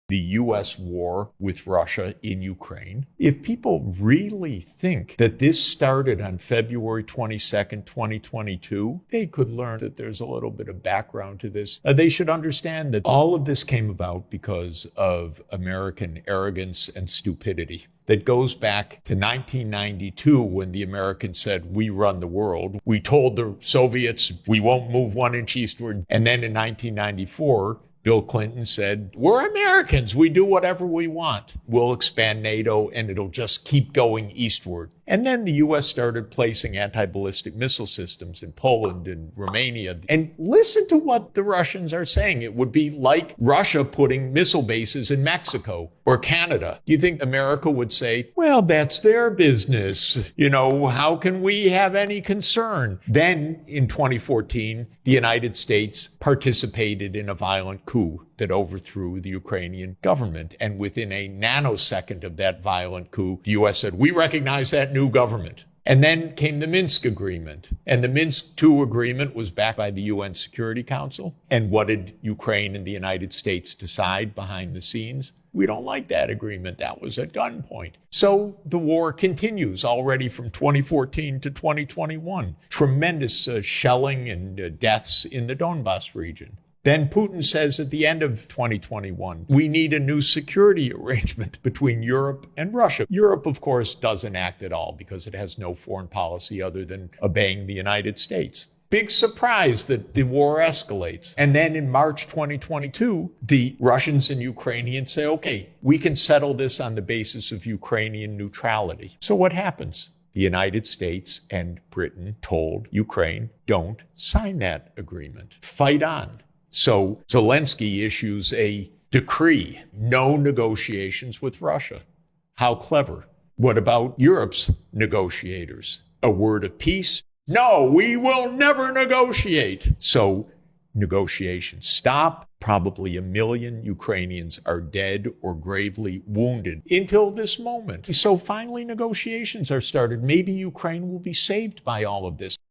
the U.S. war with Russia in Ukraine. If people really think that this started on February 22nd, 2022, they could learn that there's a little bit of background to this. They should understand that all of this came about because of American arrogance and stupidity. That goes back to 1992 when the Americans said, we run the world. We told the Soviets we won't move 1 inch eastward. And then in 1994, Bill Clinton said, we're Americans. We do whatever we want. We'll expand NATO and it'll just keep going eastward. And then the U.S. started placing anti-ballistic missile systems in Poland and Romania. And listen to what the Russians are saying. It would be like Russia putting missile bases in Mexico or Canada. Do you think America would say, well, that's their business. How can we have any concern? Then in 2014, the United States participated in a violent coup that overthrew the Ukrainian government. And within a nanosecond of that violent coup, the U.S. said, we recognize that new government. And then came the Minsk Agreement. And the Minsk II agreement was backed by the UN Security Council. And what did Ukraine and the United States decide behind the scenes? We don't like that agreement. That was at gunpoint. So the war continues already from 2014 to 2021. Tremendous shelling and deaths in the Donbas region. Then Putin says at the end of 2021, we need a new security arrangement between Europe and Russia. Europe, of course, doesn't act at all because it has no foreign policy other than obeying the United States. Big surprise that the war escalates. And then in March 2022, the Russians and Ukrainians say, okay, we can settle this on the basis of Ukrainian neutrality. So what happens? The United States and Britain told Ukraine, don't sign that agreement. Fight on. So Zelensky issues a decree, no negotiations with Russia. How clever. What about Europe's negotiators? A word of peace? No, we will never negotiate. So negotiations stop. Probably 1 million Ukrainians are dead or gravely wounded until this moment. So finally negotiations are started. Maybe Ukraine will be saved by all of this.